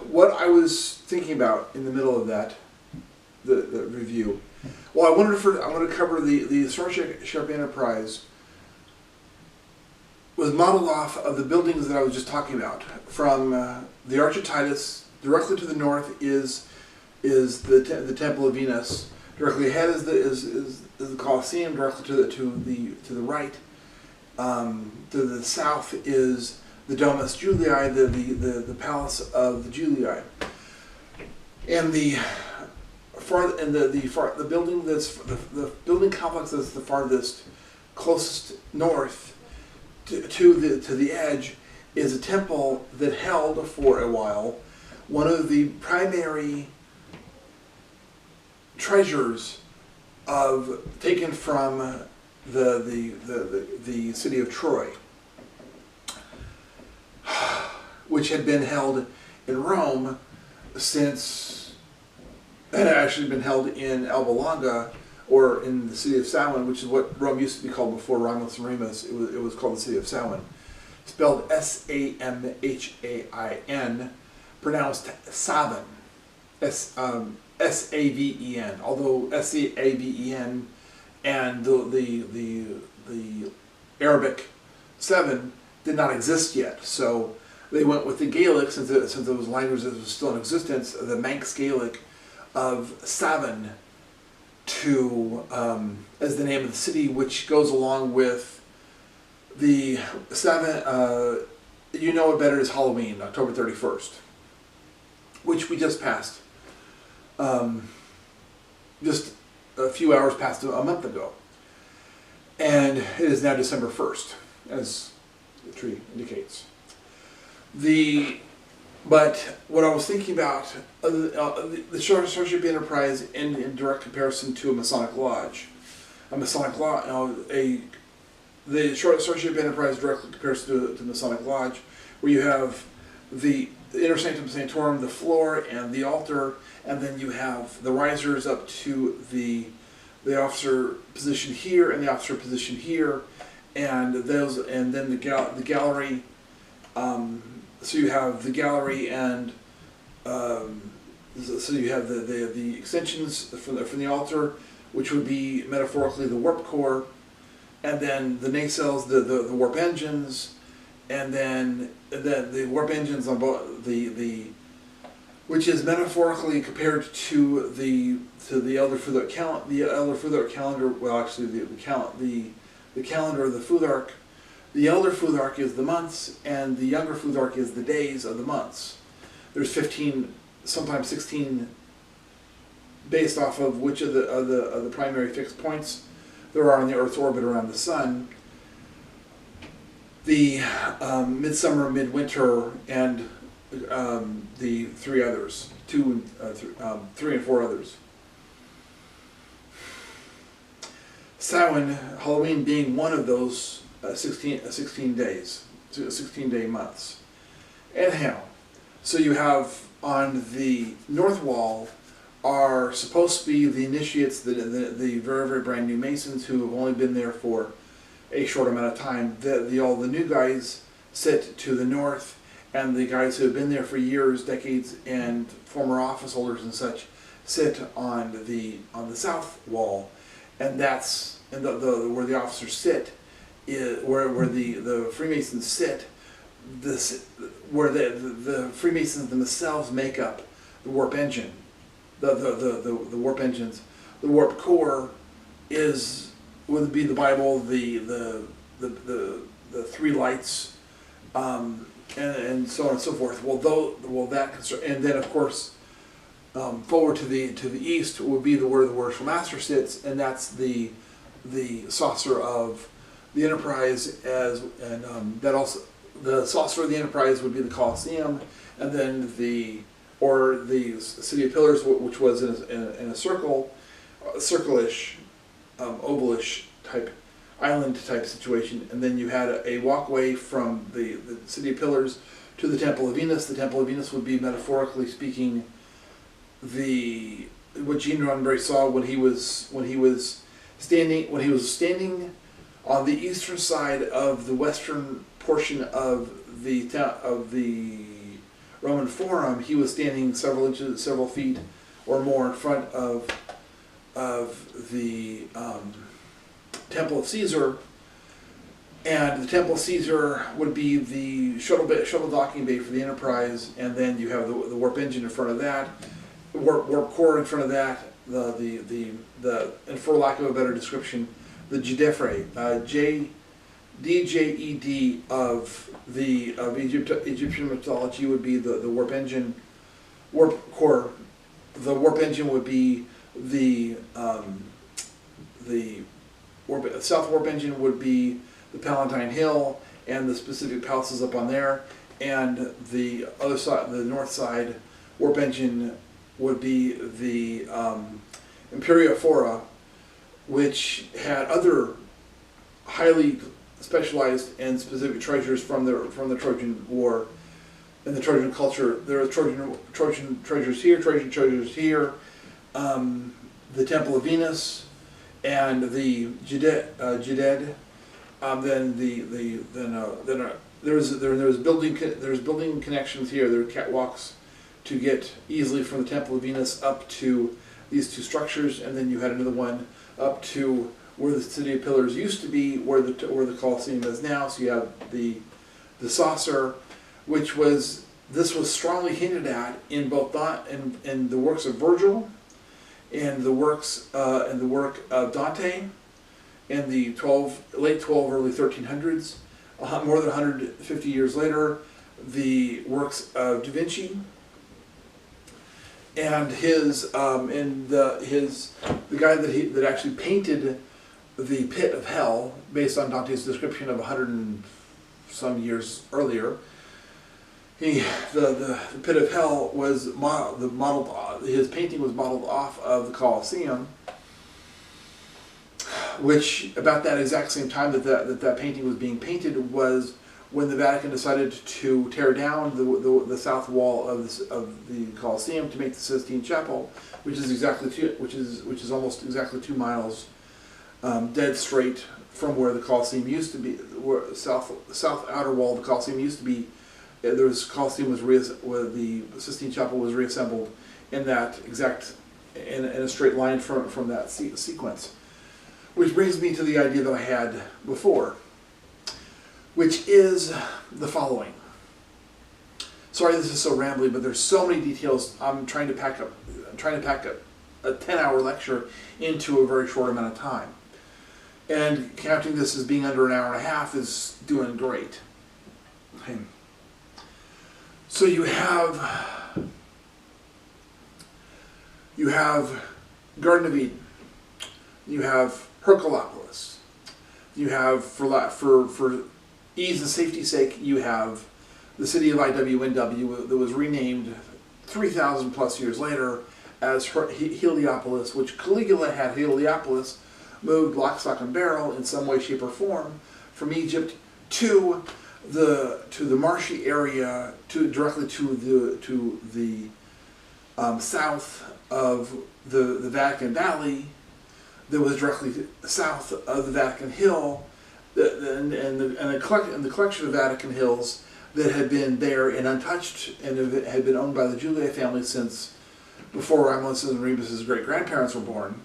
what I was thinking about in the middle of that, the review, well, I wanted to cover the Starship Enterprise was modeled off of the buildings that I was just talking about. From the Arch of Titus, directly to the north is the Temple of Venus. Directly ahead is the Colosseum. Directly to the right, to the south is the Domus Julii, the Palace of the Julii, and the building the building complex that's the farthest, closest north to the edge is a temple that held for a while one of the primary treasures taken from the city of Troy, which had been held in Rome since, had actually been held in Alba Longa, or in the city of Samhain, which is what Rome used to be called before Romulus and Remus. It was called the city of Samhain, spelled S-A-M-H-A-I-N, pronounced Saven, S-A-V-E-N, although S-A-V-E-N and the Arabic 7 did not exist yet. So they went with the Gaelic, since it was a language that was still in existence, the Manx Gaelic of Saven, as the name of the city, which goes along with the Saven. You know it better as Halloween, October 31st, which we just passed. Just a few hours past a month ago, and it is now December 1st, as the tree indicates. But what I was thinking about, the Starship Enterprise in direct comparison to a Masonic Lodge. The Starship Enterprise directly compares to the Masonic Lodge, where you have the Inner Sanctum Sanctorum, the floor, and the altar, and then you have the risers up to the officer position here and the officer position here, and then the gallery. So you have the gallery, and so you have the extensions from the altar, which would be metaphorically the warp core, and then the nacelles, the warp engines, and then the warp engines on both which is metaphorically compared to the Elder Futhark calendar. Well, actually, the calendar of the Futhark. The Elder Futhark is the months, and the Younger Futhark is the days of the months. There's 15, sometimes 16, based off of which of the primary fixed points there are in the Earth's orbit around the Sun. The midsummer, midwinter, and the three others, 3 and 4 others. Samhain, Halloween being one of those 16 days, 16-day months. Anyhow, so you have on the north wall are supposed to be the initiates, the very, very brand new Masons who have only been there for a short amount of time. All the new guys sit to the north, and the guys who have been there for years, decades, and former office holders and such sit on the south wall, and that's where the officers sit, where the Freemasons sit. Where the Freemasons themselves make up the warp engine, the warp engines. The warp core would be the Bible, the 3 lights, and so on and so forth. And then of course, forward to the east would be where the Worshipful Master sits, and that's the saucer of the Enterprise, that also. The saucer of the Enterprise would be the Colosseum, and then the City of Pillars, which was in a circle-ish, ovalish type, island type situation, and then you had a walkway from the City of Pillars to the Temple of Venus. The Temple of Venus would be, metaphorically speaking, what Gene Roddenberry saw when he was standing on the eastern side of the western portion of the Roman Forum, he was standing several inches, several feet or more in front of the Temple of Caesar. And the Temple of Caesar would be the shuttle docking bay for the Enterprise, and then you have the warp engine in front of that, warp core in front of that, and for lack of a better description, the Jedefre, DJED of Egyptian mythology would be the warp engine, warp core. The warp engine would be the south warp engine would be the Palatine Hill and the specific palaces up on there, and the other side, the north side warp engine would be the Imperia Fora, which had other highly specialized and specific treasures from the Trojan War and the Trojan culture. There are Trojan treasures here, Trojan treasures here, the Temple of Venus, and the Jeded. There's building connections here. There are catwalks to get easily from the Temple of Venus up to these two structures, and then you had another one up to where the City of Pillars used to be, where the Colosseum is now. So you have the saucer, which was strongly hinted at in both in the works of Virgil, and the work of Dante, in the late 12, early 1300s. More than 150 years later, the works of Da Vinci, and the guy that actually painted the pit of hell based on Dante's description of 100 and some years earlier. The pit of hell was his painting was modeled off of the Colosseum, which about that exact same time that painting was being painted was when the Vatican decided to tear down the south wall of the Colosseum to make the Sistine Chapel, which is almost exactly 2 miles dead straight from where the Colosseum used to be, where south outer wall of the Colosseum used to be. Where the Sistine Chapel was reassembled in that exact in a straight line from that sequence. Which brings me to the idea that I had before, which is the following. Sorry, this is so rambly, but there's so many details. I'm trying to pack a 10-hour lecture into a very short amount of time, and counting this as being under an hour and a half is doing great. Okay. So you have Garden of Eden. You have Herculopolis. You have, for ease and safety's sake, you have the city of IWNW that was renamed 3,000 plus years later as Heliopolis, which Caligula had Heliopolis moved lock, stock, and barrel in some way, shape, or form from Egypt to the marshy area, directly to the south of the Vatican Valley, that was directly south of the Vatican Hill, and the collection of Vatican Hills that had been there and untouched and had been owned by the Juliet family since before Romulus and Remus's great-grandparents were born.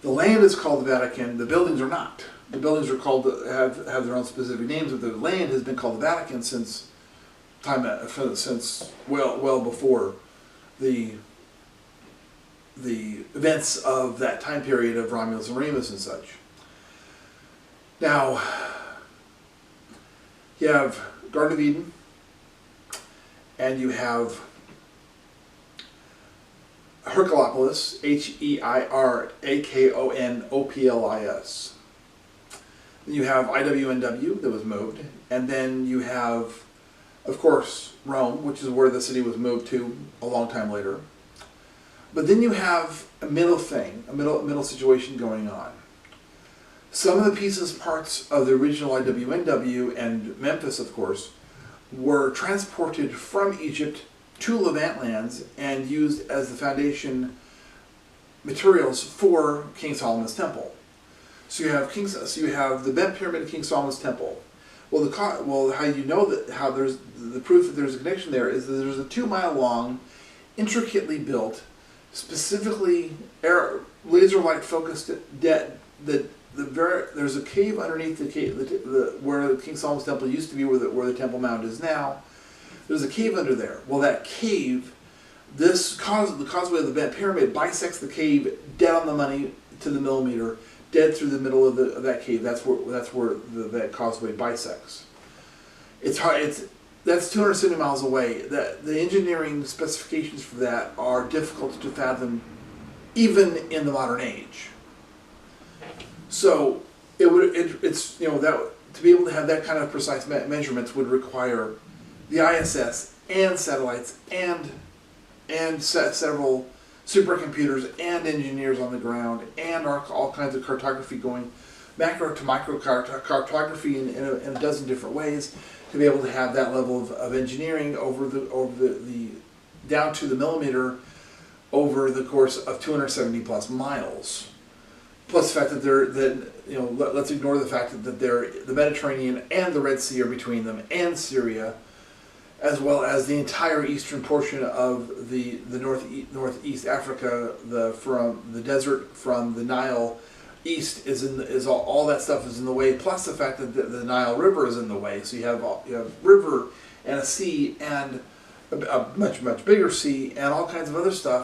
The land is called the Vatican. The buildings are not. The buildings are called have their own specific names, but the land has been called the Vatican since well before the events of that time period of Romulus and Remus and such. Now, you have Garden of Eden, and you have Herculopolis, Heirakonoplis. Then you have IWNW that was moved, and then you have, of course, Rome, which is where the city was moved to a long time later. But then you have a middle situation going on. Some of the parts of the original IWNW and Memphis, of course, were transported from Egypt to Levant lands and used as the foundation materials for King Solomon's temple. So you have the bent pyramid of King Solomon's temple, Well, how you know that, how there's the proof that there's a connection there is that there's a 2-mile long, intricately built, specifically laser light focused there's a cave underneath the cave, where King Solomon's temple used to be, where the Temple Mount is now. There's a cave under there. Well, that cave, the causeway of the bent pyramid bisects the cave dead on the money to the millimeter, dead through the middle of that cave. That's where that causeway bisects. It's hard. That's 270 miles away. The engineering specifications for that are difficult to fathom, even in the modern age. So it's that to be able to have that kind of precise measurements would require the ISS and satellites and several supercomputers and engineers on the ground and all kinds of cartography, going macro to micro cartography in a dozen different ways, to be able to have that level of engineering over the down to the millimeter over the course of 270 plus miles. Plus the fact that let's ignore the fact that the Mediterranean and the Red Sea are between them, and Syria, as well as the entire eastern portion of the northeast Africa, from the desert from the Nile east all that stuff is in the way. Plus the fact that the Nile River is in the way, so you have river and a sea and a much bigger sea and all kinds of other stuff